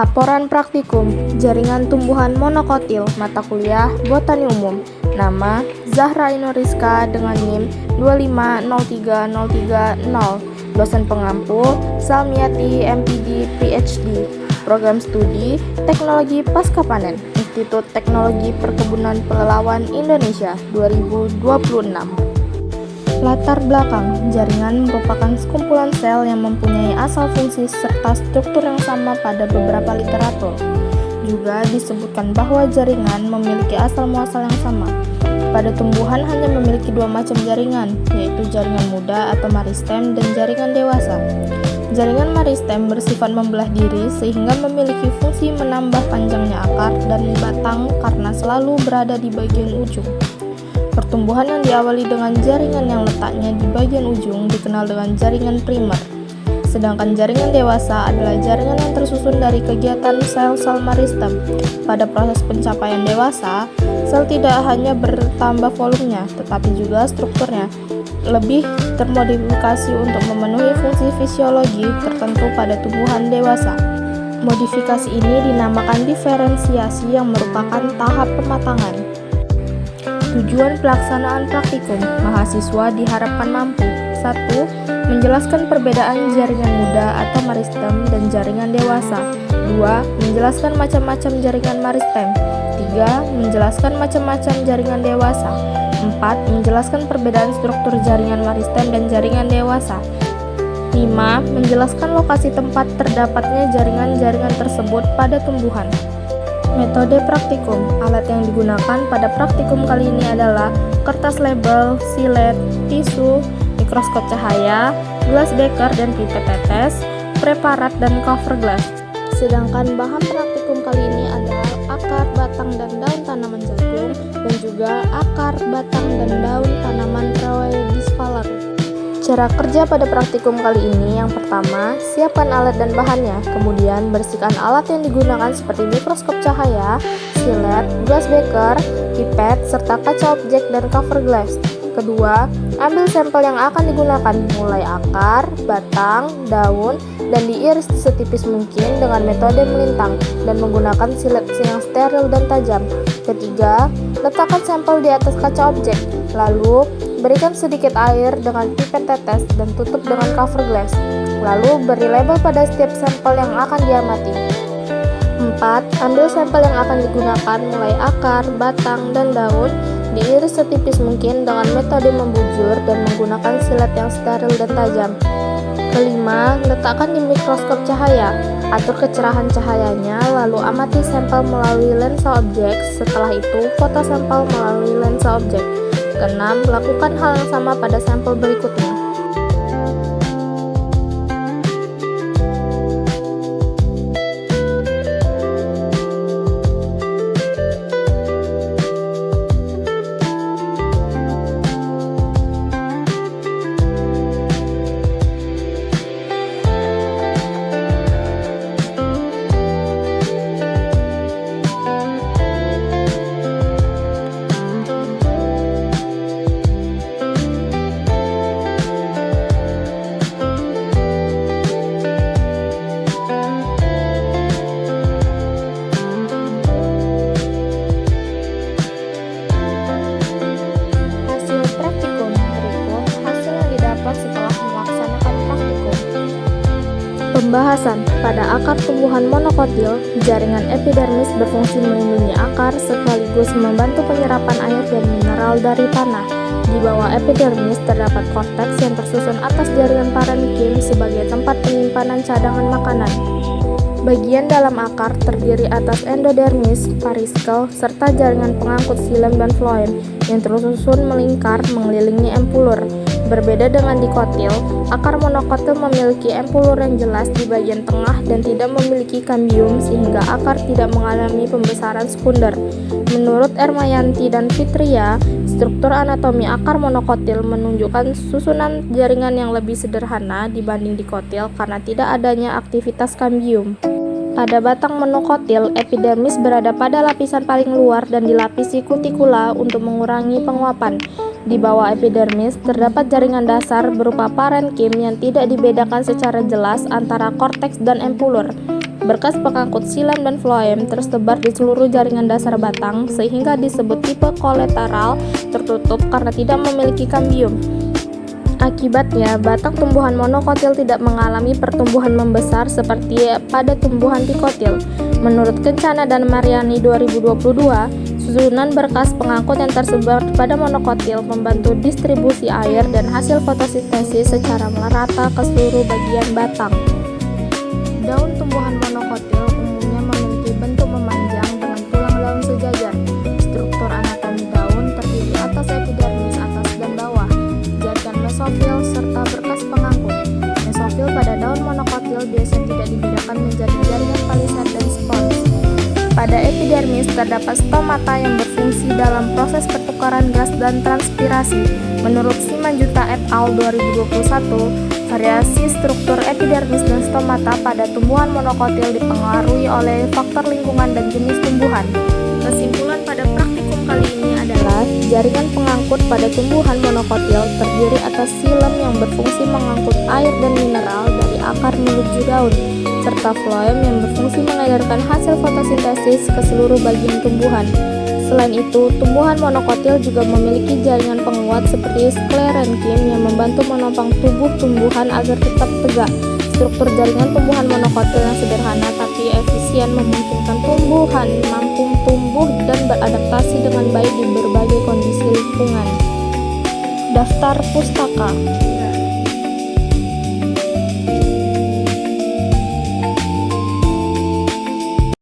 Laporan praktikum jaringan tumbuhan monokotil mata kuliah Botani Umum. Nama Zahra Inoriska dengan NIM 2503030. Dosen pengampu Salmiati MPD PhD. Program studi Teknologi Pasca Panen Institut Teknologi Perkebunan Pelelawan Indonesia 2026. Latar belakang jaringan merupakan sekumpulan sel yang mempunyai asal fungsi serta struktur yang sama pada beberapa literatur. Juga disebutkan bahwa jaringan memiliki asal muasal yang sama. Pada tumbuhan hanya memiliki dua macam jaringan, yaitu jaringan muda atau meristem dan jaringan dewasa. Jaringan meristem bersifat membelah diri sehingga memiliki fungsi menambah panjangnya akar dan batang karena selalu berada di bagian ujung. Pertumbuhan yang diawali dengan jaringan yang letaknya di bagian ujung dikenal dengan jaringan primer. Sedangkan jaringan dewasa adalah jaringan yang tersusun dari kegiatan sel-sel meristem. Pada proses pencapaian dewasa, sel tidak hanya bertambah volumenya, tetapi juga strukturnya lebih termodifikasi untuk memenuhi fungsi fisiologi tertentu pada tumbuhan dewasa. Modifikasi ini dinamakan diferensiasi yang merupakan tahap pematangan. Tujuan pelaksanaan praktikum, mahasiswa diharapkan mampu 1. Menjelaskan perbedaan jaringan muda atau meristem dan jaringan dewasa. 2. Menjelaskan macam-macam jaringan meristem. 3. Menjelaskan macam-macam jaringan dewasa. 4. Menjelaskan perbedaan struktur jaringan meristem dan jaringan dewasa. 5. Menjelaskan lokasi tempat terdapatnya jaringan-jaringan tersebut pada tumbuhan. Metode praktikum. Alat yang digunakan pada praktikum kali ini adalah kertas label, silet, tisu, mikroskop cahaya, gelas beker dan pipet tetes, preparat dan cover glass. Sedangkan bahan praktikum kali ini adalah akar, batang, dan daun tanaman jagung dan juga akar, batang, dan daun tanaman Troedisvaler. Cara kerja pada praktikum kali ini, yang pertama, siapkan alat dan bahannya, kemudian bersihkan alat yang digunakan seperti mikroskop cahaya, silet, gelas beker, pipet, serta kaca objek dan cover glass. Kedua, ambil sampel yang akan digunakan, mulai akar, batang, daun, dan diiris setipis mungkin dengan metode melintang dan menggunakan silet yang steril dan tajam. Ketiga, letakkan sampel di atas kaca objek, lalu berikan sedikit air dengan pipet tetes dan tutup dengan cover glass. Lalu beri label pada setiap sampel yang akan diamati. 4. Ambil sampel yang akan digunakan mulai akar, batang, dan daun, diiris setipis mungkin dengan metode membujur dan menggunakan silet yang steril dan tajam. Kelima, letakkan di mikroskop cahaya. Atur kecerahan cahayanya, lalu amati sampel melalui lensa objek. Setelah itu, foto sampel melalui lensa objek. Keenam, lakukan hal yang sama pada sampel berikutnya. Pembahasan. Pada akar tumbuhan monokotil, jaringan epidermis berfungsi melindungi akar sekaligus membantu penyerapan air dan mineral dari tanah. Di bawah epidermis terdapat korteks yang tersusun atas jaringan parenkim sebagai tempat penyimpanan cadangan makanan. Bagian dalam akar terdiri atas endodermis, pariskel, serta jaringan pengangkut xilem dan floem yang tersusun melingkar mengelilingi empulur. Berbeda dengan dikotil, akar monokotil memiliki empulur yang jelas di bagian tengah dan tidak memiliki kambium sehingga akar tidak mengalami pembesaran sekunder. Menurut Ermayanti dan Fitria, struktur anatomi akar monokotil menunjukkan susunan jaringan yang lebih sederhana dibanding dikotil karena tidak adanya aktivitas kambium. Pada batang monokotil, epidermis berada pada lapisan paling luar dan dilapisi kutikula untuk mengurangi penguapan. Di bawah epidermis terdapat jaringan dasar berupa parenkim yang tidak dibedakan secara jelas antara korteks dan empulur. Berkas pengangkut xilem dan floem tersebar di seluruh jaringan dasar batang sehingga disebut tipe kolateral tertutup karena tidak memiliki kambium. Akibatnya, batang tumbuhan monokotil tidak mengalami pertumbuhan membesar seperti pada tumbuhan dikotil. Menurut Kencana dan Mariani 2022, susunan berkas pengangkut yang tersebar pada monokotil membantu distribusi air dan hasil fotosintesis secara merata ke seluruh bagian batang. Daun tumbuhan monokotil umumnya memiliki bentuk memanjang dengan tulang daun sejajar. Struktur anatomi daun terdiri atas epidermis atas dan bawah, jaringan mesofil, serta berkas pengangkut. Mesofil pada daun monokotil biasanya tidak dibedakan menjadi jaringan palisad dan spons. Pada epidermis terdapat stomata yang berfungsi dalam proses pertukaran gas dan transpirasi. Menurut Simanjuntak et al. 2021, variasi struktur epidermis dan stomata pada tumbuhan monokotil dipengaruhi oleh faktor lingkungan dan jenis tumbuhan. Kesimpulan pada praktikum kali ini adalah jaringan pengangkut pada tumbuhan monokotil terdiri atas xilem yang berfungsi mengangkut air dan mineral dari akar menuju daun, serta floem yang berfungsi mengedarkan hasil fotosintesis ke seluruh bagian tumbuhan. Selain itu, tumbuhan monokotil juga memiliki jaringan penguat seperti sklerenkim yang membantu menopang tubuh tumbuhan agar tetap tegak. Struktur jaringan tumbuhan monokotil yang sederhana tapi efisien memungkinkan tumbuhan mampu tumbuh dan beradaptasi dengan baik di berbagai kondisi lingkungan. Daftar pustaka.